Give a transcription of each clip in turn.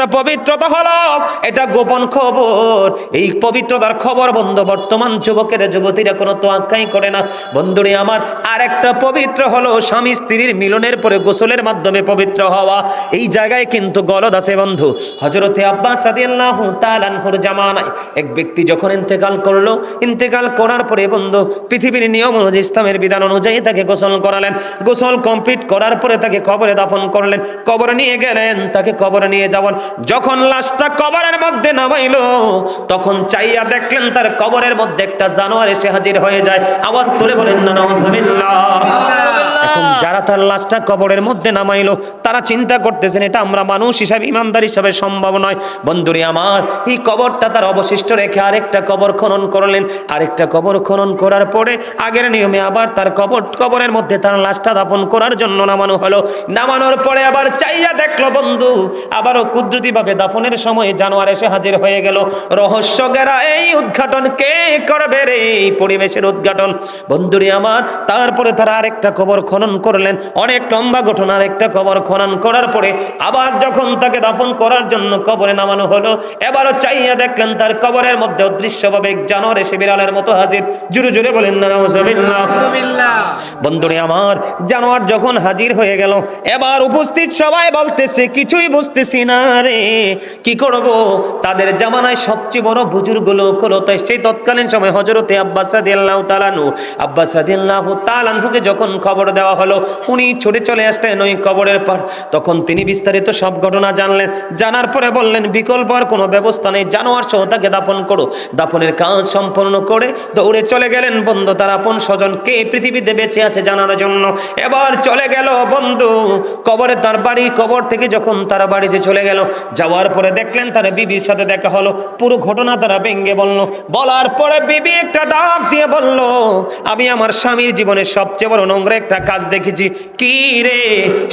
একটা পবিত্রতা হলো, এটা গোপন খবর। এই পবিত্রতার খবর বন্ধু বর্তমান যুবকেরা যুবতীরা কোনো তোয়াক্কাই করে না। বন্ধুরে আমার, আর একটা পবিত্র হলো স্বামী স্ত্রীর মিলনের পরে গোসলের মাধ্যমে পবিত্র হওয়া। এই জায়গায় কিন্তু গলদ আছে বন্ধু। হযরতে আব্বাস রাদিয়াল্লাহু তাআলা আনহুর জামানায় এক ব্যক্তি যখন ইন্তেকাল করলো, ইন্তেকাল করার পরে বন্ধু পৃথিবীর নিয়ম অনুযায়ী ইসলামের বিধান অনুযায়ী তাকে গোসল করালেন। গোসল কমপ্লিট করার পরে তাকে কবরে দাফন করলেন। কবরে নিয়ে গেলেন, তাকে কবরে নিয়ে যাওয়ার যখন লাশটা কবরের মধ্যে নামাইলো, তখন চাইয়া দেখলেন তার কবরের মধ্যে একটা জানোয়ার এসে হাজির হয়ে যায়। আওয়াজ তুলে বলেন না নাউজুবিল্লাহ। এখন যারা তার লাশটা কবরের মধ্যে নামাইলো, তারা চিন্তা করতেছেন এটা আমরা মানুষ হিসাবে, ইমানদার হিসাবে সম্ভব নয়। বন্ধুরে আমার, এই কবরটা তার অবশিষ্ট রেখে আরেকটা কবর খনন করলেন। আরেকটা কবর খনন করার পরে আগের নিয়মে আবার তার কবরের মধ্যে তার লাশটা দাফন করার জন্য নামানো হলো। নামানোর পরে আবার চাইয়া দেখলো বন্ধু, আবারও কুদরতি ভাবে দাফনের সময় জানোয়ার এসে হাজির হয়ে গেল। রহস্য গেরা এই উদ্ঘাটন কে করবে রে, এই পরিবেশের উদ্ঘাটন? বন্ধুরে আমার, তারপরে তারা আরেকটা কবর খনন করলেন। অনেক লম্বা ঘটনা। আরেকটা কবর খনন করার পরে আবার যখন তাকে দাফন করার জন্য কবরে নামানো হলো, এবারও চাইয়া দেখলেন তার কবরের মধ্যে অদৃশ্যভাবে এক জানোয়ার এসে বিড়ালের মতো হাজির। জোরে জোরে বলেন না নাউজুবিল্লাহ। বন্ধুরে আমার, জানোয়ার যখন হাজির হয়ে গেল, এবার উপস্থিত সবাই বলতেছে কিছুই বুঝতেছি না রে, কি করব? তাদের জামানায় সবচেয়ে বড় বুজুর্গ লোক হলো, তাই সেই তৎকালীন সময় হযরতে আব্বাস রাদিয়াল্লাহু তাআলা আনহু, আব্বাস রাদিয়াল্লাহু তাআলা আনহুকে যখন খবর দেওয়া হলো, উনি ছুটে চলে আসলেন ওই কবরের পার। তখন তিনি বিস্তারিত সব ঘটনা জানলেন। জানার পরে বললেন বিকল্প আর কোনো ব্যবস্থা নেই, জানোয়ার সহ তাকে দাফন করো। দাফনের কাজ সম্পন্ন করে দৌড়ে চলে গেলেন বন্ধু তার আপন স্বজন কে পৃথিবীতে বেঁচে আছে জানার জন্য। এবার চলে গেল বন্ধু কবরে, তার বাড়ি। কবর থেকে যখন তারা বাড়িতে চলে গেল, যাওয়ার পরে দেখলেন তার বিবির সাথে দেখা হলো। পুরো ঘটনা তারা ভেঙে বলল। বলার পরে বিবি একটা ডাক দিয়ে বলল, আমি আমার স্বামীর জীবনে সবচেয়ে বড় নোংরা একটা কাজ দেখেছি। কি রে?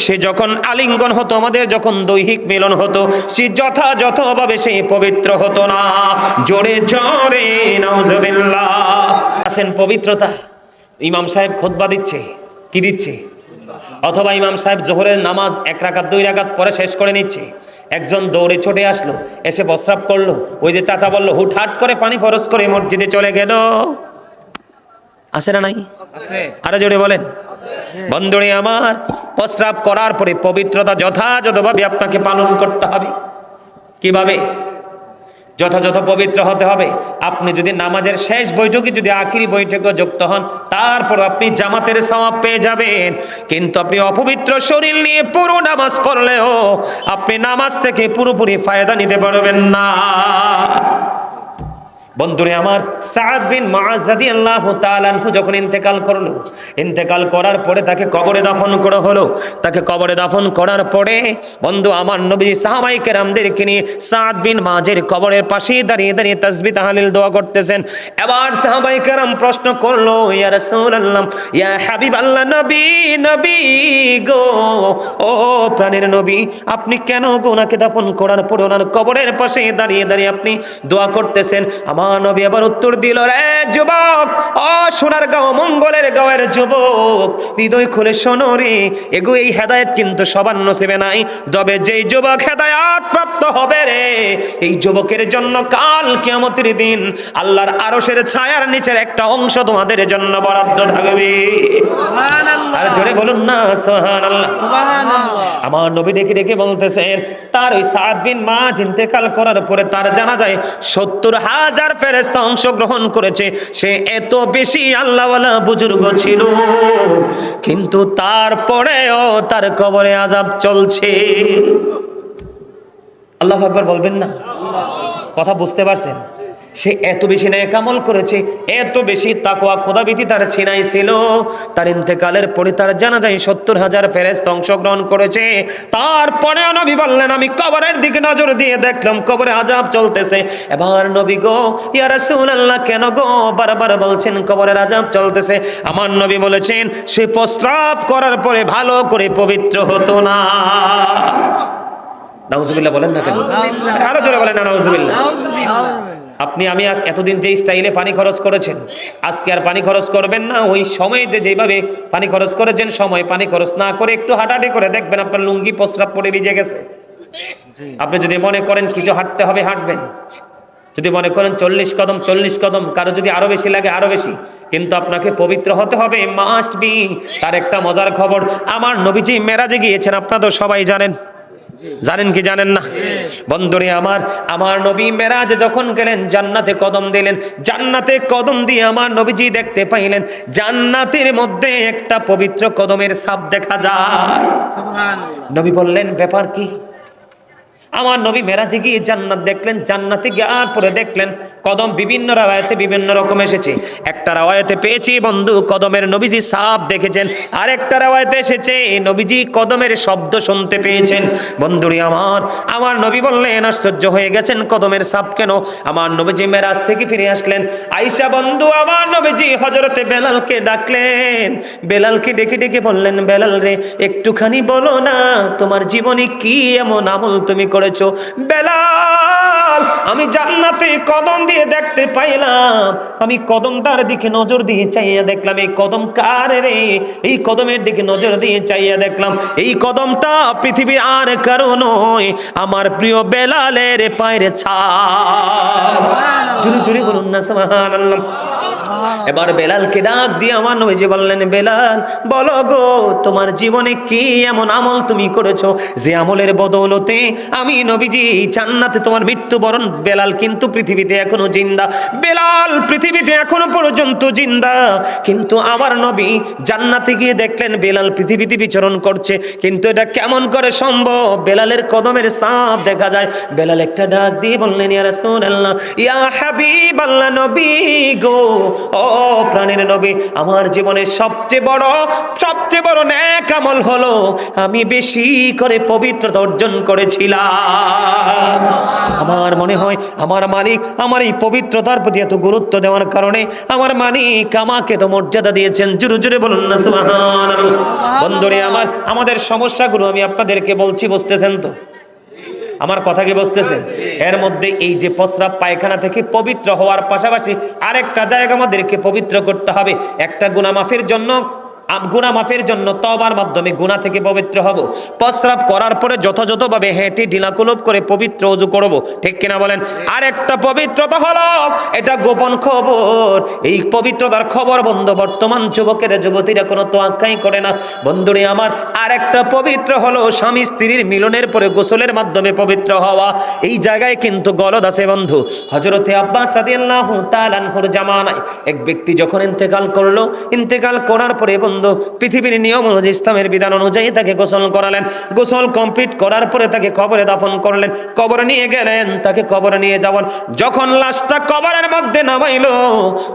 সে যখন আলিঙ্গন হতো, আমাদের যখন দৈহিক মিলন হতো, সে যথাযথভাবে সেই পবিত্র হতো না। জোরে জোরে নাউজুবিল্লাহ। আসেন পবিত্রতা। ইমাম সাহেব খুতবা দিচ্ছে, কি দিচ্ছে? অথবা ইমাম সাহেব জোহরের নামাজ 1 রাকাত 2 রাকাত পরে শেষ করে নিচ্ছে। একজন দৌড়ে ছুটে আসলো, এসে প্রস্রাব করলো। ওই যে চাচা বললো হুটহাট করে পানি ফরজ করে মসজিদে চলে গেল। আছে না নাই? আরে জোরে বলেন। বন্ধুরে আমার, প্রস্রাব করার পরে পবিত্রতা যথাযথভাবে আপনাকে পালন করতে হবে। কিভাবে? যথাযথ পবিত্র হতে হবে। আপনি যদি নামাজের শেষ বৈঠকে যদি আখিরি বৈঠকে যুক্ত হন, তারপর আপনি জামাতের সওয়াব পেয়ে যাবেন। কিন্তু আপনি অপবিত্র শরীর নিয়ে পুরো নামাজ পড়লেও আপনি নামাজ থেকে পুরোপুরি ফায়দা নিতে পারবেন না। বন্ধুরে আমার, সাদ বিন মুআজ রাদিয়াল্লাহু তাআলা আনহু যখন ইন্তেকাল করলো, ইন্তেকাল করার পরে তাকে কবরে দাফন করা হলো। তাকে কবরে দাফন করার পরে বন্ধু আমার নবী সাহাবায়ে কেরামদেরকে নিয়ে সাদ বিন মুআজের কবরের পাশে দাঁড়িয়ে দাঁড়িয়ে তাসবিহ তাহলিল দোয়া করতেছেন। এবার সাহাবায়ে কেরাম প্রশ্ন করলো, ইয়া রাসূলুল্লাহ, ইয়া হাবিবাল্লাহ, নবী নবী গো, ও প্রাণের নবী, আপনি কেন ওনাকে দাফন করার পরে ওনার কবরের পাশে দাঁড়িয়ে দাঁড়িয়ে আপনি দোয়া করতেছেন? আমার নবী আবার উত্তর দিল, রে যুবক, ও সোনার গাঁও মঙ্গলের গাঁয়ের যুবক, হৃদয় খুলে শোনো রে, এগো এই হেদায়েত কিন্তু সবার নসিবে নাই। তবে যেই যুবক হেদায়েত প্রাপ্ত হবে রে, এই যুবকের জন্য কাল কিয়ামতের দিন আল্লাহর আরশের ছায়ার নিচের একটা অংশ তোমাদের জন্য বরাদ্দ থাকবে। সুবহানাল্লাহ। আর জোরে বলুন না সুবহানাল্লাহ। সুবহানাল্লাহ। আমার নবী ডেকে ডেকে বলতেছেন, তার ওই সাদ বিন মুআজ ইন্তেকাল করার পরে তার জানাজায় 70,000 ফেরেশতা অংশগ্রহণ করেছে। সে এত বেশি আল্লাহওয়ালা বুজুর্গ ছিল, কিন্তু তারপরেও তার কবরে আযাব চলছে। আল্লাহু আকবার বলবেন না? কথা বুঝতে পারছেন? সে এত বেশি নেক আমল করেছে, এত বেশি তাকওয়া খোদাভীতি তার ছিনাই ছিল। তার ইন্তেকালের পরে তার জানাজায় 70,000 ফেরেশতা অংশগ্রহণ করেছে। তারপরে নবী বললেন, আমি কবরের দিকে নজর দিয়ে দেখলাম কবরে আযাব চলতেছে। এবার নবী গো, ইয়া রাসূলুল্লাহ, কেন গো বারবার বলছেন কবরের আযাব চলতেছে? আমার নবী বলেছেন, সে প্রস্রাব করার পরে ভালো করে পবিত্র হতো না। নাউজুবিল্লাহ বলেন না কেন? আরো জোরে বলেন না নাউজুবিল্লাহ। আপনি আমি এতদিন যে স্টাইলে পানি খরচ করেছেন, আজকে আর পানি খরচ করবেন না। ওই সময় যেভাবে পানি খরচ করেছেন, সময় পানি খরচ না করে একটু হাঁটাহাঁটি করে দেখবেন আপনার লুঙ্গি প্রস্রাব পরে ভিজে গেছে। আপনি যদি মনে করেন কিছু হাঁটতে হবে হাঁটবেন, যদি মনে করেন 40 কদম 40 কদম, কারো যদি আরো বেশি লাগে আরো বেশি, কিন্তু আপনাকে পবিত্র হতে হবে, মাস্ট বি। তার একটা মজার খবর, আমার নবীজি মেরাজে গিয়েছেন, আপনারা তো সবাই জানেন, জানেন কি জানেন না? বন্ধুরে আমার নবী মেরাজে যখন গেলেন জান্নাতে কদম দিলেন, জান্নাতে কদম দিয়ে আমার নবীজি দেখতে পাইলেন জান্নাতের মধ্যে একটা পবিত্র কদমের ছাপ দেখা যায়। নবী বললেন ব্যাপার কি? আমার নবী মেরাজে গিয়ে জান্নাত দেখলেন, জান্নাতে গিয়ার পরে দেখলেন কদম বিভিন্ন রাওয়ায়াতে বিভিন্ন রকম এসেছে। একটা রাওয়ায়াতে পেয়েছি বন্ধু কদমের নবীজি ছাপ দেখেছেন, আর একটা রাওয়ায়াতে এসেছে নবীজি কদমের শব্দ শুনতে পেয়েছেন। বন্ধুরি আমার নবী বললেন আশ্চর্য হয়ে গেছেন কদমের ছাপ কেন? আমার নবীজি মেরাজ থেকে ফিরে আসলেন, আয়েশা বন্ধু আমার নবীজি হযরতে বেলালকে ডাকলেন, বেলালকে ডেকে ডেকে বললেন বেলাল রে একটুখানি বলো না তোমার জীবনে কি এমন আমল তুমি করেছো? বেলাল আমি জান্নাতে কদম দিয়ে দেখতে পাইলাম, আমি কদমটার দিকে নজর দিয়ে চাইয়া দেখলাম এই কদম কার রে? এই কদমের দিকে নজর দিয়ে চাইয়া দেখলাম এই কদমটা পৃথিবীর আর কারো নয়, আমার প্রিয় বেলালের পায়ের ছাপ। জোরে জোরে বলুন না সুবহানাল্লাহ। এবার বেলালকে ডাক দিয়ে আমার নবীজি বললেন বেলাল বলো গো তোমার জীবনে কি এমন আমল তুমি করেছো যে আমলের বদৌলতে আমি নবীজি জান্নাতে তোমার মৃত্যুবরণ? বেলাল কিন্তু পৃথিবীতে এখনো জিন্দা, বেলাল পৃথিবীতে এখনো পর্যন্ত জিন্দা, কিন্তু আমার নবী জান্নাতে গিয়ে দেখলেন বেলাল পৃথিবীতে বিচরণ করছে, কিন্তু এটা কেমন করে সম্ভব? বেলালের কদমের ছাপ দেখা যায়। বেলাল একটা ডাক দিয়ে বললেন ইয়া রাসূলুল্লাহ ইয়া হাবিবাল্লাহ, নবী গো ও প্রাণের নবী, আমার জীবনের সবচেয়ে বড় নেক আমল হলো আমি বেশি করে পবিত্রতা অর্জন করেছিলাম। আমার মনে হয় আমার মালিক আমার এই পবিত্রতার প্রতি এত গুরুত্ব দেওয়ার কারণে আমার মালিক আমাকে তো মর্যাদা দিয়েছেন। জোরে জোরে বলুন না সুবহানাল্লাহ। বন্ধুরে আমাদের সমস্যাগুলো আমি আপনাদেরকে বলছি, বুঝতেছেন তো? আমার কথা কি বুঝতেছেন? এর মধ্যে এই যে প্রস্রাব পায়খানা থেকে পবিত্র হওয়ার পাশাপাশি আরেকটা জায়গা আমাদেরকে পবিত্র করতে হবে। একটা গুনাহ মাফের জন্য তওবার মাধ্যমে গুনাহ থেকে পবিত্র হব। প্রস্রাব করার পরে যথাযথভাবে হেঁটে ঢিলাকুলুপ করে পবিত্র ওযু করব, ঠিক কিনা বলেন? আরেকটা পবিত্রতা হলো এটা গোপন খবর, এই পবিত্রতার খবর বন্ধু বর্তমান যুবকেরা যুবতীরা কোনো তোয়াক্কাই করে না। বন্ধুরে আরেকটা পবিত্র হলো স্বামী স্ত্রীর মিলনের পরে গোসলের মাধ্যমে পবিত্র হওয়া। এই জায়গায় কিন্তু গলদ আছে বন্ধু। হযরতে আব্বাস রাদিয়াল্লাহু তাআলা আনহুর জামানায় এক ব্যক্তি যখন ইন্তেকাল করলো, ইন্তেকাল করার পরে বন্ধু পৃথিবীর নিয়ম অনুযায়ী ইসলামের বিধান অনুযায়ী তাকে গোসল করালেন। গোসল কমপ্লিট করার পরে তাকে কবরে দাফন করলেন, কবরে নিয়ে গেলেন। তাকে কবরে নিয়ে যাওয়ার যখন লাশটা কবরের মধ্যে নামাইলো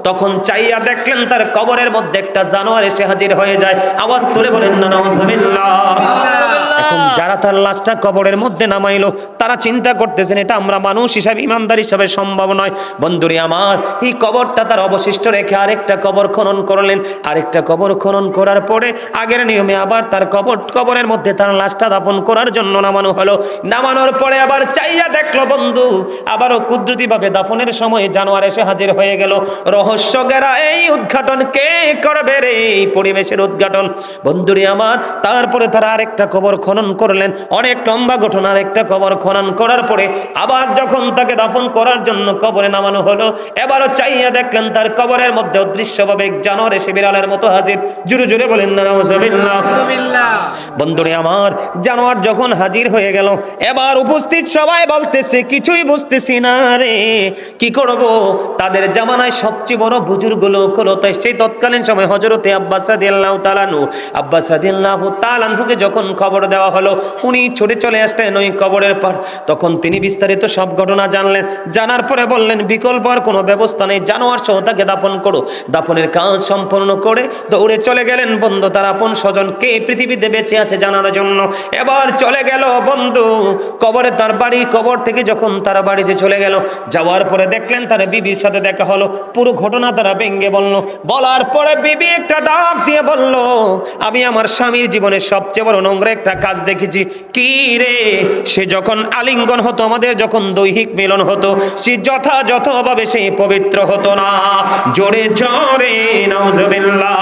তখন চাইয়া দেখলেন তার কবরের মধ্যে একটা জানোয়ার এসে হাজির হয়ে যায়। আওয়াজ তুলে বলেন না নাউযুবিল্লাহ। এখন যারা তার লাশটা কবরের মধ্যে নামাইলো তারা চিন্তা করতেছেন এটা আমরা মানুষ হিসাবে ইমানদার হিসাবে সম্ভব নয়। বন্ধুরে এই কবরটা তার অবশিষ্ট রেখে আরেকটা কবর খনন করলেন। আরেকটা কবর খনন করার পরে আগের নিয়মে আবার তার কবরের মধ্যে তার লাশটা দাফন করার জন্য নামানো হলো। নামানোর পরে আবার চাইয়া দেখলো বন্ধু আবারও কুদরতি ভাবে দাফনের সময় জানোয়ার এসে হাজির হয়ে গেল। রহস্য গেরা এই উদ্ঘাটন কে করবে রে? এই পরিবেশের উদ্ঘাটন। বন্ধুরে তারপরে তারা আরেকটা কবর খনন করলেন। অনেক লম্বা ঘটনা। আরেকটা কবর খনন করার পরে আবার যখন তাকে দাফন করার জন্য কবরে নামানো হলো, এবারও চাইয়া দেখলেন তার কবরের মধ্যে অদৃশ্যভাবে এক জানোয়ার এসে বিড়ালের মতো হাজির। জোরে জোরে বলেন না নাউযুবিল্লাহ। বন্ধুরে জানোয়ার যখন হাজির হয়ে গেল, এবার উপস্থিত সবাই বলতেছে কিছুই বুঝতেছি না রে, কি করব? তাদের জামানায় সবচেয়ে বড় বুজুর্গ লোক হলো তাই সেই তৎকালীন সময় হযরতে আব্বাস রাদিয়াল্লাহু তাআলা আনহুকে যখন খবর দেওয়া হলো উনি ছুটে চলে আসলেন ওই কবরের পার। তখন তিনি বিস্তারিত সব ঘটনা জানলেন। জানার পরে বললেন বিকল্প আর কোনো ব্যবস্থা নেই, জানোয়ার সহ তাকে দাফন করো। দাফনের কাজ সম্পন্ন করে দৌড়ে চলে গেলেন বন্ধু তার আপন স্বজন কে পৃথিবীতে বেঁচে আছে জানার জন্য। এবার চলে গেল বন্ধু কবরে তার বাড়ি। কবর থেকে যখন তারা বাড়িতে চলে গেল, যাওয়ার পরে দেখলেন তার বিবির সাথে দেখা হলো। পুরো ঘটনা তারা ভেঙে বললো। বলার পরে বিবি একটা ডাক দিয়ে বলল আমি আমার স্বামীর জীবনের সবচেয়ে বড় নোংরা একটা কাজ দেখেছি। কি রে? সে যখন আলিঙ্গন হতো, আমাদের যখন দৈহিক মিলন হতো, সে যথাযথভাবে সে পবিত্র হতো না। জোরে জোরে নাউযুবিল্লাহ।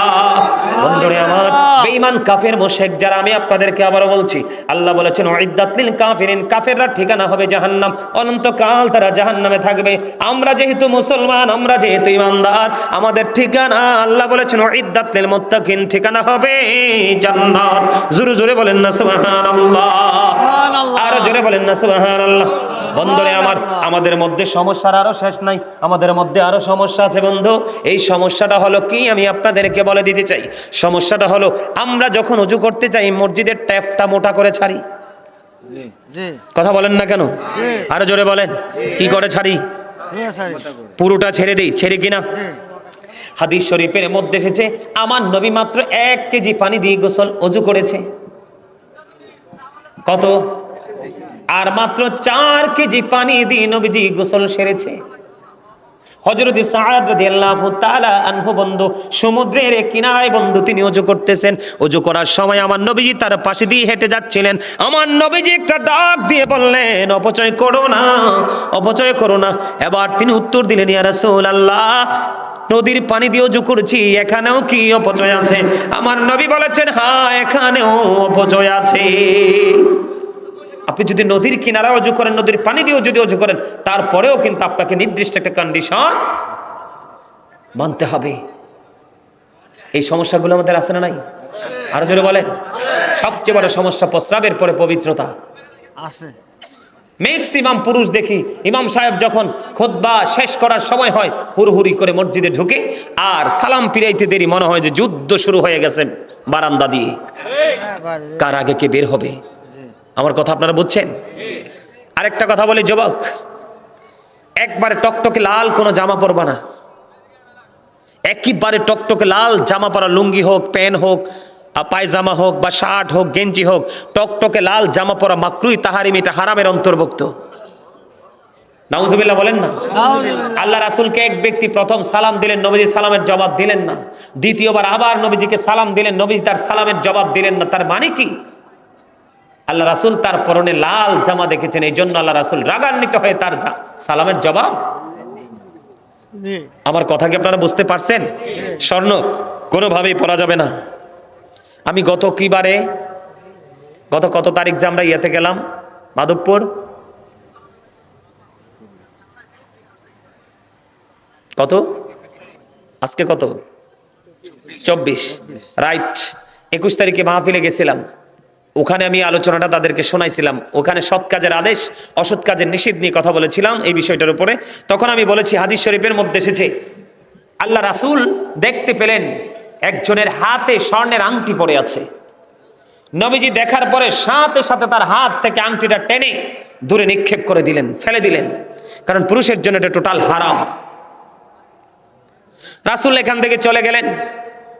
বন্ধুরে আমার, বেঈমান কাফের মুশরিক যারা, আমি আপনাদেরকে আবারো বলছি, আল্লাহ বলেছেন উইদ্দাত লিল কাফিরিন, কাফেররা ঠিকানা হবে জাহান্নাম, অনন্তকাল তারা জাহান্নামে থাকবে। আমরা যেহেতু মুসলমান, আমরা যেহেতু ঈমানদার, আমাদের ঠিকানা আল্লাহ বলেছেন উইদ্দাত লিল মুত্তাকিন, ঠিকানা হবে জান্নাত। জোরে জোরে বলেন না সুবহানাল্লাহ, আর জোরে বলেন না সুবহানাল্লাহ। বন্ধুরে আমার, আমাদের মধ্যে সমস্যার আরো শেষ নাই, আমাদের মধ্যে আরো সমস্যা আছে বন্ধু। এই সমস্যাটা হলো কি, আমি আপনাদেরকে বলে দিতে চাই। সমস্যাটা হলো, আমরা যখন ওযু করতে চাই মসজিদের ট্যাপটা মোটা করে ছাড়ি। কথা বলেন না কেন? আরো জোরে বলেন, কি করে ছাড়ি? পুরোটা ছেড়ে দেই, ছেড়ে কিনা? হাদিস শরীফের মধ্যে এসেছে, আমার নবী মাত্র 1 কেজি পানি দিয়ে গোসল ওযু করেছে। কত? আর মাত্র 4 কেজি পানি দিয়ে নবীজি গোসল সেরেছে। হযরত সাআদ রাদিয়াল্লাহু তাআলা আনহু বন্ধু, সমুদ্রের কিনারায় বন্ধু তিনি ওযু করতেছেন। ওযু করার সময় আমার নবীজি তার পাশে দিয়ে হেঁটে যাচ্ছিলেন। আমার নবীজি একটা ডাক দিয়ে বললেন, অপচয় করো না, অপচয় করো না। এবার তিনি উত্তর দিলেন, ইয়া রাসূলুল্লাহ, নদীর পানি দিয়ে ওযু করছি, এখানেও কি অপচয় আছে? আমার নবী বলেছেন, হ্যাঁ, এখানেও অপচয় আছে। আপনি যদি নদীর কিনারা ওযু করেন, নদীর পানি দিয়েও যদি ওযু করেন, তারপরেও কিন্তু আপনাকে নির্দিষ্ট একটা কন্ডিশন মানতে হবে। এই সমস্যাগুলো আমাদের আছে না নাই? আরো জোরে বলেন। সবচেয়ে বড় সমস্যা প্রস্রাবের পরে পবিত্রতা আছে। ম্যাক্সিমাম পুরুষ দেখি, ইমাম সাহেব যখন খুতবা শেষ করার সময় হয়, হুড়হুড়ি করে মসজিদে ঢুকে, আর সালাম ফিরাইতে দেরি মনে হয় যে যুদ্ধ শুরু হয়ে গেছে বারান্দা দিয়ে, কার আগে কে বের হবে। আমার কথা আপনারা বুঝছেন? আরেকটা কথা বলি, যুবক, একবারে টকটকে লাল কোনো জামা পরবা না। একেবারে টকটকে লাল জামা পরা, লুঙ্গি হোক, প্যান্ট হোক, পায়জামা হোক বা শার্ট হোক, গেঞ্জি হোক, টকটকে লাল জামা পরা মাকরুহ তাহারিম, এটা হারামের অন্তর্ভুক্ত। নাউজুবিল্লাহ বলেন না। আল্লাহ রাসূলকে এক ব্যক্তি প্রথম সালাম দিলেন, নবীজি সালামের জবাব দিলেন না। দ্বিতীয়বার আবার নবীজিকে সালাম দিলেন, নবীজি তার সালামের জবাব দিলেন না। তার মানে কি? আল্লাহ রাসূল তার পরনে লাল জামা দেখেছেন, এই জন্য আল্লাহ রাসূল রাগান্বিত হয়ে তার সালামের জবাব। আমার কথা কি আপনারা বুঝতে পারছেন? স্বর্ণ কোনোভাবেই পরা যাবে না। আমি গত কত তারিখ যে আমরা ইয়েতে গেলাম, মাধবপুর, কত আজকে কত 24 রাইট, 21 তারিখে মাহফিলে গেছিলাম। ওখানে আমি আলোচনাটা তাদেরকে শোনাইছিলাম। ওখানে সৎ কাজের আদেশ, অসৎ কাজের নিষেধ নিয়ে কথা বলেছিলাম এই বিষয়টার উপরে। তখন আমি বলেছি, হাদিস শরীফের মধ্যে এসেছে, আল্লাহ রাসূল দেখতে পেলেন একজনের হাতে স্বর্ণের আংটি পড়ে আছে। নবীজি দেখার পরে সাথে সাথে তার হাত থেকে আংটিটা টেনে দূরে নিক্ষেপ করে দিলেন, ফেলে দিলেন, কারণ পুরুষের জন্য এটা টোটাল হারাম। রাসূল এখান থেকে চলে গেলেন।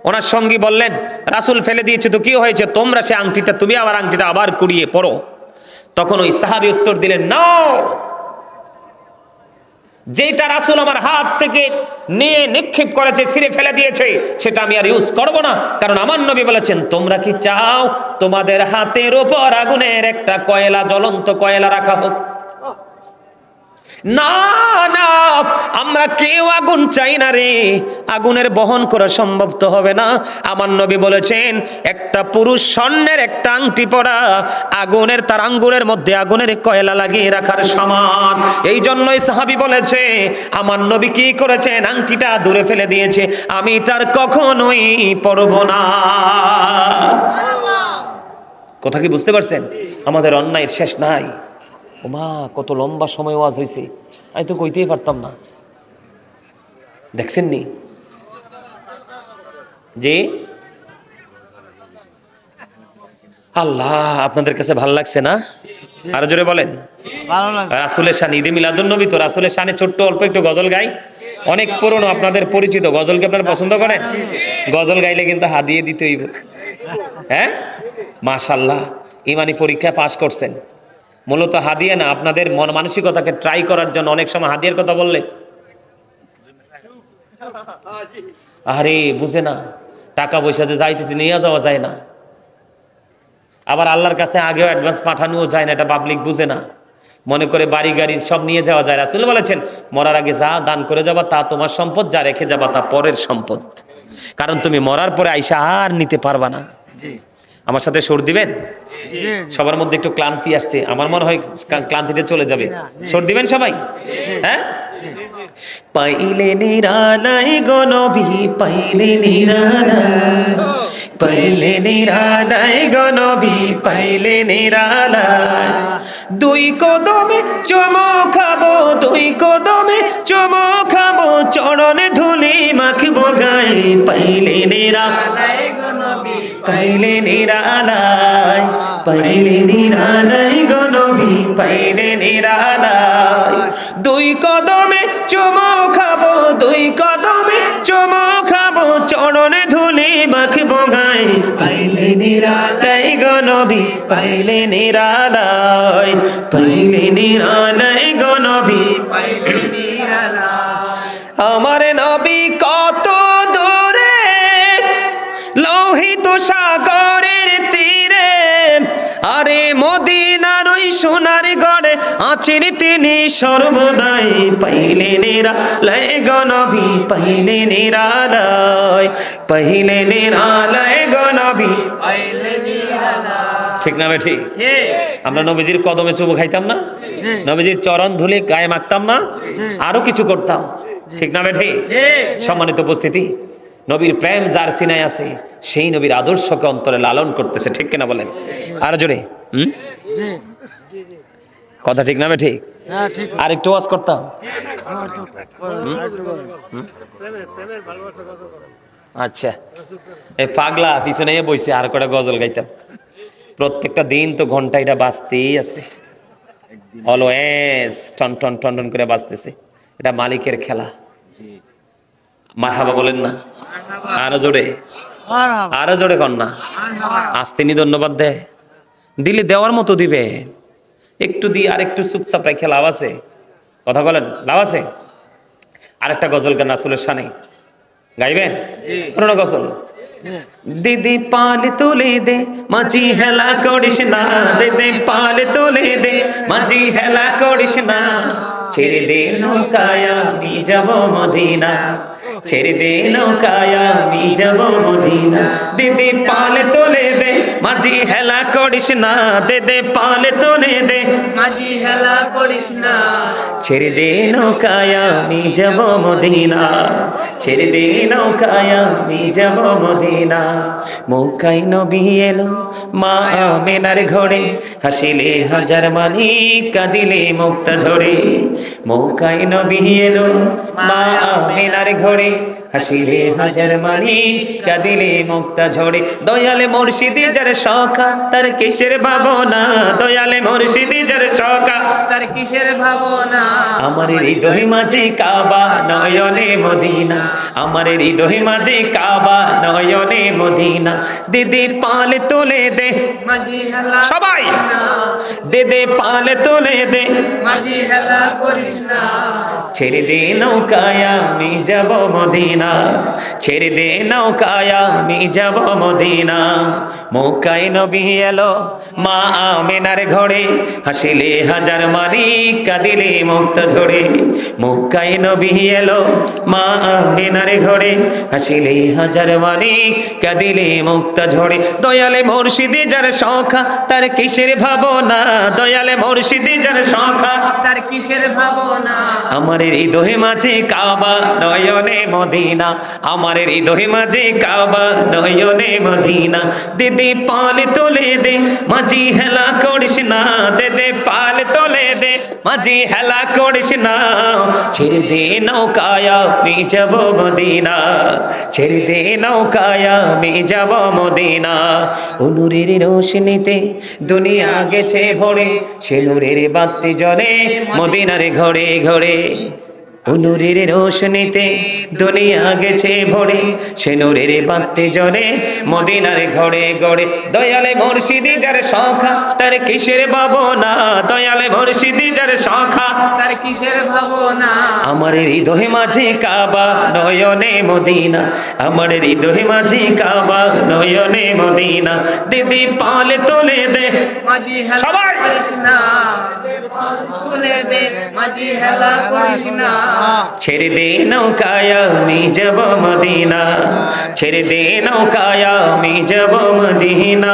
ওনার সঙ্গী বললেন, রাসূল ফেলে দিয়েছে তো কি হয়েছে, তোমরা সে আংটিটা, তুমি আবার আংটিটা আবার কুড়িয়ে পরো। তখন ওই সাহাবী উত্তর দিলেন, নো, যেটা রাসূল আমার হাত থেকে নিয়ে নিক্ষেপ করেছে, ছিঁড়ে ফেলে দিয়েছে, সেটা আমি আর ইউজ করব না, কারণ আমার নবী বলেছেন, তোমরা কি চাও তোমাদের হাতের উপর আগুনের একটা কয়লা, জ্বলন্ত কয়লা রাখা হোক? না না, আমরা কেউ আগুন চাই না রে, আগুনের বহন করা সম্ভব তো হবে না। আমার নবী বলেছেন, একটা পুরুষ স্বর্ণের একটা আংটি পরা আগুনের, তার আঙ্গুলের মধ্যে আগুনের কয়লা লাগিয়ে রাখার সমান। এই জন্যই সাহাবী বলেছে, আমার নবী কি করেছেন, আংটিটা দূরে ফেলে দিয়েছে, আমি তার কখনোই পরব না। কথা কি বুঝতে পারছেন? আমাদের অন্যায়ের শেষ নাই। ওমা, কত লম্বা সময় ওয়াজ হয়েছে, আমি তো কইতেই পারতাম না। দেখছেন নি যে আল্লাহ, আপনাদের কাছে ভালো লাগছে না? আরো জোরে বলেন। রাসূলের শান, ঈদে মিলাদুন নবী তো, রাসূলের শানে ছোট্ট অল্প একটু গজল গাই। অনেক পুরনো, আপনাদের পরিচিত গজল কি আপনারা পছন্দ করেন? গজল গাইলে কিন্তু হাদিয়ে দিতে হইব। হ্যাঁ, মাশাআল্লাহ, ইমানি পরীক্ষায় পাশ করছেন। মূলত হাদিয়া না, আপনাদের মন মানসিকতাকে ট্রাই করার জন্য। অনেক সময় হাদিয়ার কথা বললে আরে বুঝে না, টাকা পয়সা যে যাইতেছে নিয়ে যাওয়া যায় না, আবার আল্লাহর কাছে আগেও অ্যাডভান্স পাঠানোও যায় না, এটা পাবলিক বুঝে না, মনে করে বাড়ি গাড়ি সব নিয়ে যাওয়া যায়। রাসূল বলেছেন, মরার আগে যা দান করে যাবা তা তোমার সম্পদ, যা রেখে যাবা তা পরের সম্পদ। কারণ তুমি মরার পরে আইসা আর নিতে পারবা না। আমার সাথে সুর দিবেন? সবার মধ্যে একটু ক্লান্তি আসছে, আমার মনে হয় ক্লান্তিটা চলে যাবে। সুর দিবেন সবাই? হ্যাঁ। পাইলে নিরালাই গো নবী, পাইলে নিরালাই, পাইলে নিরালাই গো নবী, পাইলে নিরালাই। দুই কদমে চুমো খাবো, দুই কদমে চুমো খাবো, চরণে ধুলি মাখবো গায়ে। পাইলে নিরালাই গো নবী, পাইলে নিরালাই, পাইলে নিরালাই গো নবী, পাইলে নিরালাই। দুই কদমে চুমো খাবো, দুই কদমে চুমো খাবো, চরণে ধুলি মাখবো গায়ে। পাইলে নিরালাই গো নবী, পাইলে নিরালাই, পাইলে নিরালাই গো নবী, পাইলে নিরালাই। আমার নবী কত দূরে লোহিত সাগরের তীরে, আরে মদিনার ওই সোনার গড়ে আছেন তিনি সর্বদাই। পাইলে নিরালাই গো নবী, পাইলে নিরালাই, পাইলে নিরালাই গো নবী, পাইলে নিরালাই। ঠিক না বেঠি? আমরা নবীজির কদমে চুমু খাইতাম না, নবীজির চরণ ধুলি গায়ে মাখতাম না, আরো কিছু করতাম। ঠিক না বেঠি? সম্মানিত উপস্থিতি, নবীর প্রেম যার সিনায় আছে সেই নবীর আদর্শকে অন্তরে লালন করতেছে। ঠিক কিনা বলেন? আরো জোরে কথা ঠিক না ঠিক? আর একটু ওয়াজ করতাম। আচ্ছা, এই পাগলা পিছনে বইছে, আর কটা গজল গাইতাম। প্রত্যেকটা দিন তো ঘন্টা এটা বাজতেই আছে, অলওয়েজ টন টন টন টন করে বাজতেছে। এটা মালিকের খেলা। মারহাবা বলেন না? আরো জোরে, আরো জোরে কর না। আস্তিনি ধন্যবাদ দেয়, দিলে দেওয়ার মতো দিবে। একটু দিয়ে আর একটু চুপচাপ রেখে লাভ আছে? কথা বলেন, লাভ আছে? আরেকটা গজল গান রাসূলের শানে গাইবেন? পুরনো গজল। দিদি পাল তুলে দে মাঝি হেলা করিস না, দিদি পাল তুলে দে মাঝি হেলা করিস না, ছেড়ে দে নৌকায় আমি যাব মদিনা, ছেড়ে দে নৌকায় আমি যাব মদিনা। দিদি পাল তুলে দে মাঝি হেলা করিস না, দিদি পাল তুলে দে মাঝি হেলা করিস না, ছেড়ে দে নৌকায় আমি যাব মদিনা, ছেড়ে দে নৌকায় আমি যাব মদিনা। মক্কায় নবী এলো মা আমেনার ঘরে, হাসিলে হাজার মানি কাঁদিলে মুক্তা ঝরে। মক্কায় নবী এলো মা আমেনার ঘরে, হাসিলে হাজার মানি কাঁদিলে মুক্তা ঝরে। দয়ালে মুর্শিদি যার সখা তার কিসের ভাবনা, দয়ালে মুর্শিদি যার সখা তার কিসের ভাবনা। আমার হৃদয় মাঝে কাবা নয়নে মদিনা, আমার হৃদয় মাঝে কাবা নয়নে মদিনা। দিদি পাল তোলে দে মাঝি হেলা, সবাই দিদি পাল তোলে দে মাঝি হেলা করিস না, ছেড়ে দে নৌকায় আমি যাব মদিনা, ছেড়ে দে নৌকায় আমি যাব মদিনা। মক্কায় নবী এলো মা আমেনার ঘরে, হাসিলে হাজার মানি কাঁদিলে মুক্তা ঝরে। মক্কায় নবী এলো মা আমেনার ঘরে, হাসিলে হাজার মানি কাঁদিলে মুক্তা ঝরে। দয়ালে মুর্শিদি যার সখা তার কিসের ভাবনা, দয়ালে মুর্শিদি যার সখা তার কিসের ভাবনা। আমার হৃদয় মাঝে কাবা নয়নে মদিনা, আমার হৃদয় মাঝে কাবা নয়নে মদিনা। দিদি পাল তোলে দে মাঝি হেলা করিস না, দিদি পাল তোলে দে মাঝি হেলা করিস না, ছেড়ে দে নৌকায় আমি যাব মদিনা, ছেড়ে দে নৌকায় আমি যাব মদিনা। ও নূরের রোশনীতে দুনিয়া গেছে ভরে, সে নূরের বাতি জ্বলে মদিনার ঘরে ঘরে। ও নূরের রোশনীতে দুনিয়া গেছে ভরে, সে নূরের বাতি জ্বলে মদিনার ঘরে ঘরে। দয়ালে মুর্শিদি যার সখা তার কিসের ভাবনা, দয়ালে মুর্শিদি যার সখা তার কিসের ভাবনা। আমার হৃদয় মাঝে কাবা নয়নে মদিনা, আমার হৃদয় মাঝে কাবা নয়নে মদিনা। দিদি পাল তোলে দে মাঝি হেলা করিস না, তুলে দে মাঝি হেলা করিস না, ছেড়ে দে নৌকায় আমি যাব মদিনা, ছেড়ে দে নৌকায় আমি যাব মদিনা।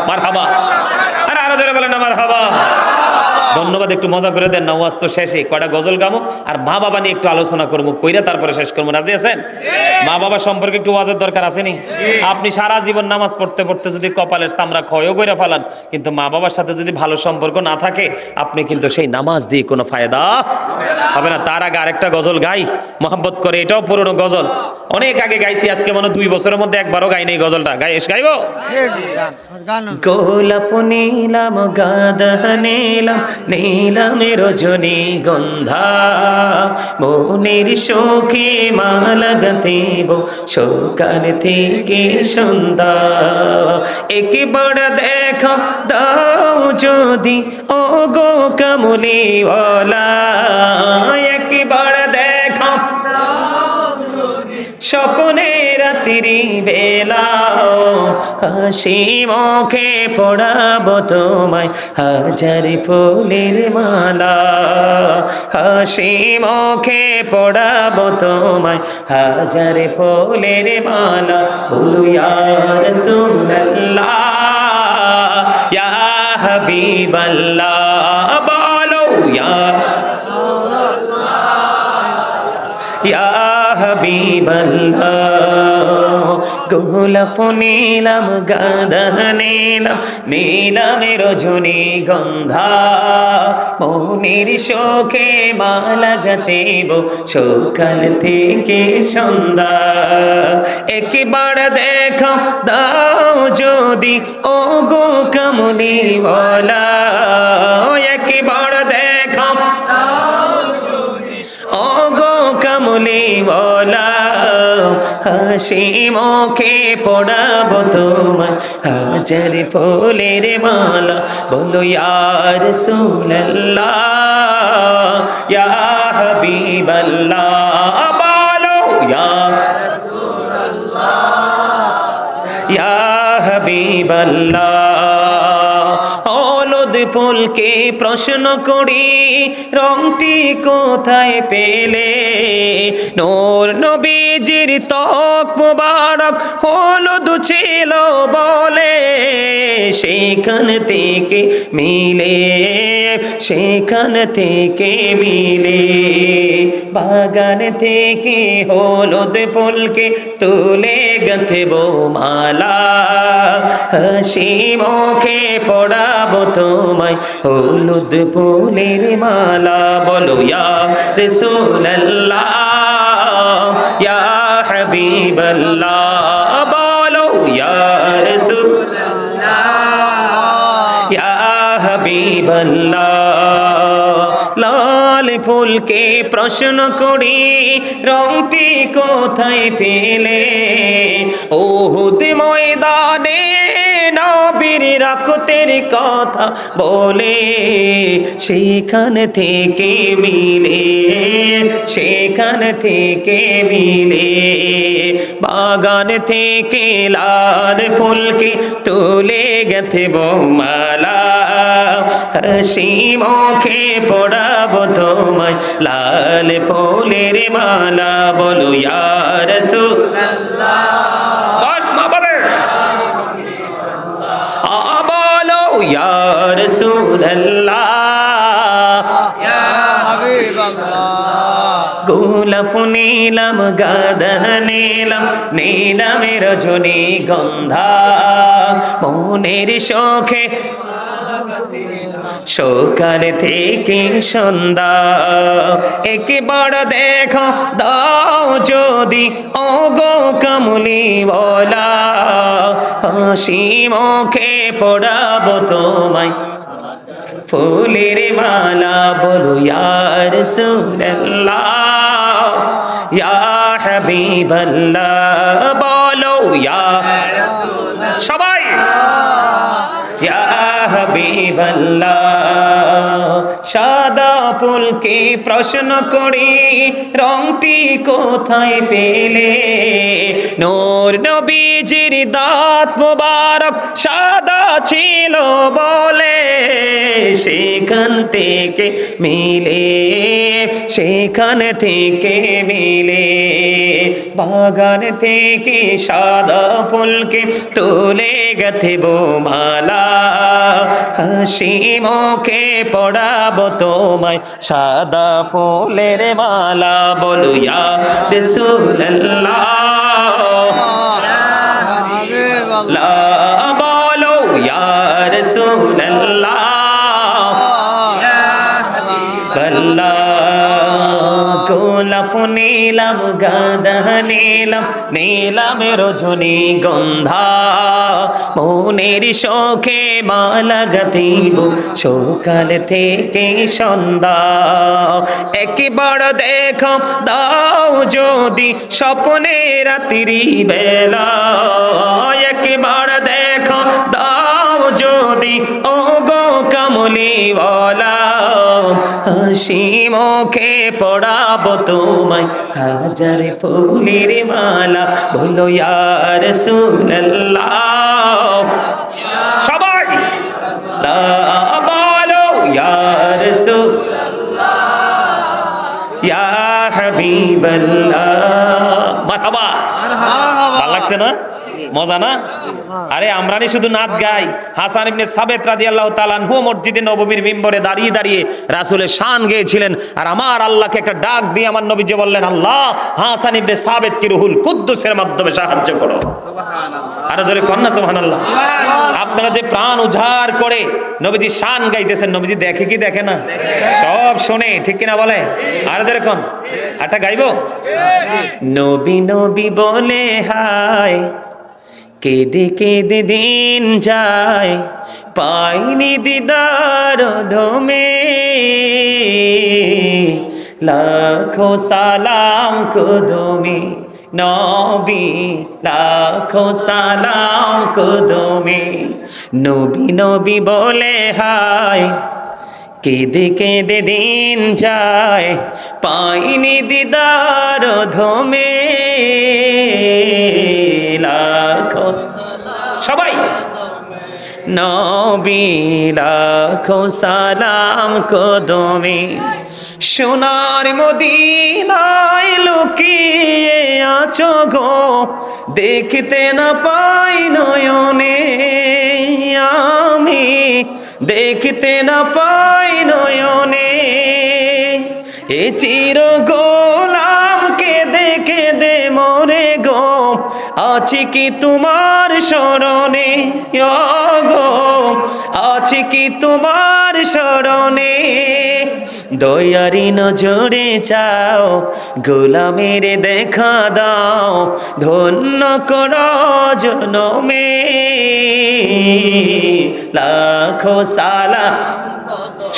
মারহাবা, আরো জোরে বলেন না মারহাবা। ধন্যবাদ। একটু মজা করে দেন না, ওয়াজ তো শেষে কয়টা গজল গামো আর মা বাবা নিয়ে একটু আলোচনা করবো, কইরা তারপরে শেষ করবো। রাজি আছেন? মা বাবা সম্পর্কে একটু ওয়াজের দরকার আসেনি? আপনি সারা জীবন নামাজ পড়তে পড়তে যদি কপালের চামড়া ক্ষয়ও করে ফেলান, কিন্তু মা বাবার সাথে যদি ভালো সম্পর্ক না থাকে, আপনি কিন্তু সেই নামাজ দিয়ে কোনো ফায়দা হবে না। তার আগে আরেকটা গজল গাই মহব্বত করে, এটাও পুরনো গজল, অনেক আগে গাইছি, আজকে মনে 2 বছরের মধ্যে একবারও গাই নাই গজলটা। গাইবো? গোলাপ নীলাম গাঁদা নীলাম নীলামে রজনী গন্ধা, মনের শোকে মালা গাঁথিব সকাল থেকে সন্ধ্যা। একবার দেখা দাও যদি ও গো কামলিওয়ালা, একবার দেখা স্বপ্নে রাত্রি বেলা, হাসি মুখে পড়াবো তোমায় হাজার ফুলের মালা, হাসি মুখে পড়াবো তোমায় হাজার ফুলের মালা। বলো ইয়া রাসূলুল্লাহ ইয়া হাবিবাল্লাহ, বলো ইয়া ইয়া হাবিবাল্লাহ। গোলাপ নীলাম গাঁদা নীলাম নীলামে রজনী গন্ধা, মনের শোকে মালা গাঁথিব সকাল থেকে সন্ধ্যা। একবার দেখা দাও যদি ও গো কামলিওয়ালা, একবার দেখা ও গো কামলিওয়ালা, হাসি মুখে পড়াবো তোমায় হাজার ফুলের মালা। বলো ইয়া রাসূলুল্লাহ ইয়া হাবিবাল্লাহ, বলো ইয়া রাসূলুল্লাহ ইয়া হাবিবাল্লাহ। হলুদ ফুলকে প্রশ্ন করি রংটি কোথায় পেলে, নূর নবীজির ত্বক মুবারক হলুদ ছিল বলে, সেখান থেকে মিলে সেখান থেকে মিলে, বাগান থেকে হলুদ ফুলকে তুলে গাঁথব মালা, হাসি মুখে পড়াবো তোমায় হলুদ ফুলের মালা। বলো ইয়া রাসূলুল্লাহ ইয়া হাবিবাল্লাহ, বলো ইয়া রাসূলুল্লাহ ইয়া হাবিবাল্লাহ। লাল ফুলকে প্রশ্ন করি রংটি কোথায় পেলে, উহুদ ময়দানে নবীর রক্তের কথা বলে, সেখান থেকে মিলে সেখান থেকে মিলে, বাগান থেকে লাল ফুলকে তুলে গাঁথব মালা, হাসি মুখে পড়াবো তোমায় লাল ফুলের মালা। বলো ইয়া রাসূলুল্লাহ, বলো ইয়া রাসূলুল্লাহ ইয়া হাবিবাল্লাহ। গোলাপ নীলাম গাঁদা নীলাম নীলামে রজনী গন্ধা, মনের শোকে সকাল থেকে সন্ধ্যা। একবার দেখা দাও যদি ও গো কামলিওয়ালা, হাসি মুখে পড়াবো তোমায় ফুলের মালা। বলো ইয়া রাসূলুল্লাহ ইয়া হাবিবাল্লাহ, বলো ইয়া রাসূলুল্লাহ, সবাই ইয়া হাবিবাল্লাহ। সাদা ফুলকে প্রশ্ন করি রংটি কোথায় পেলে, নূর নবীজির দাঁত মুবারক সাদা ছিল বলে সেখান থেকে মিলে, সেখান থেকে মিলে বাগান থেকে সাদা ফুলকে তুলে গেথেব মালা, হাসি মুখে পড়াবো তোমায় সাদা ফুলের মালা। বলো ইয়া রাসূলুল্লাহ, লা বলো ইয়া রাসূলুল্লাহ, গোলাপ নীলাম গাঁদা নীলাম নীলাম রজনী গন্ধা, মনের শোকে মালা গাঁথিব সকাল থেকে সন্ধ্যা। একবার দেখো দাও যদি স্বপ্নে রাত্রি বেলা, একবার দেখো দাও যদি ও গো কামলিওয়ালা, হাসি মুখে পড়াবো তোমায় হাজার ফুলের মালা। বলো ইয়া রাসূলুল্লাহ, সবাই বলো ইয়া রাসূলুল্লাহ, ইয়া হাবিবাল্লাহ। মারহাবা, ভালো লাগছে না? মজা না? আরে আমরা নি শুধু নাচ গাই। হাসান ইবনে সাবিত রাদিয়াল্লাহু তাআলা আনহু মসজিদে নববীর মিম্বরে দাঁড়িয়ে দাঁড়িয়ে রাসূলের শান গেয়েছিলেন। আর আমার আল্লাহকে একটা ডাক দিয়ে আমার নবীজি বললেন, আল্লাহ হাসান ইবনে সাবিত কি রুহুল কুদ্দুসের মাধ্যমে সাহায্য করো। সুবহানাল্লাহ, আরো জোরে কন্না সুবহানাল্লাহ। আপনারা যে প্রাণ উজাড় করে নবীজি শান গাইতেছেন, নবীজি দেখে কি দেখে না? সব শুনে, ঠিক কিনা বলে? আরো জোরে কোন একটা গাইবো? নবী নবী বলে হায় কেঁদে কেঁদে দিন যায়, পাইনি দিদার ধমে, লাখো সালাম কদমে নবী, লাখো সালাম কদমে। নবী নবী বলে হায় কেঁদে কেঁদে দিন যায়, পাইনি দিদার ধমে, লাখো সবাই নবী লাখো সালাম কদমে। সোনার মদিনায় লুকিয়ে আছো গো, দেখতে না পাই নয়নে আমি, দেখতে না পাই নয়নে। এ চির গোলাম কেঁদে কেঁদে মরে গো, আছে কি তোমার স্মরণে গো, আছে কি তোমার স্মরণে। দয়ারি নজরে চাও গোলামের দেখা দাও, ধন্য কর জনমে, লাখো সালাম।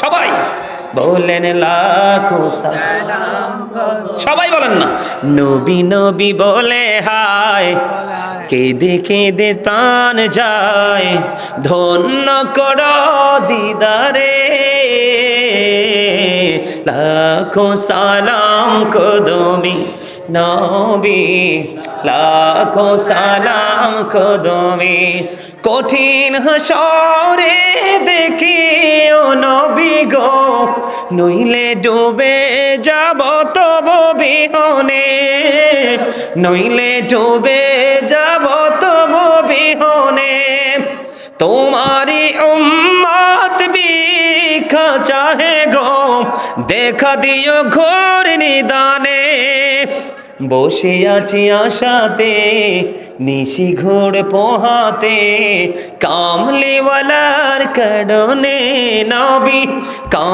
সবাই বলেন লাখো সালাম, সবাই বলেন না। নবী নবী বলে হায় কেঁদে কেঁদে প্রাণ যায়, ধন্য কর দিদারে, লাখো সালাম কদমে নবী, লাখো সালাম কদমে। কঠিন হাসরে দেখি ও নবী গো, নইলে ডুবে যাব তব বিহনে, নইলে ডুবে যাব তব বিহনে। তোমারি উম্মত ভিক্ষা চাহে গো, দেখা দিও ঘোর নিদানে। বসে আছি আশাতে নিশি ঘোর পোহাতে, কামলিওয়ালার কারণে নবী কাম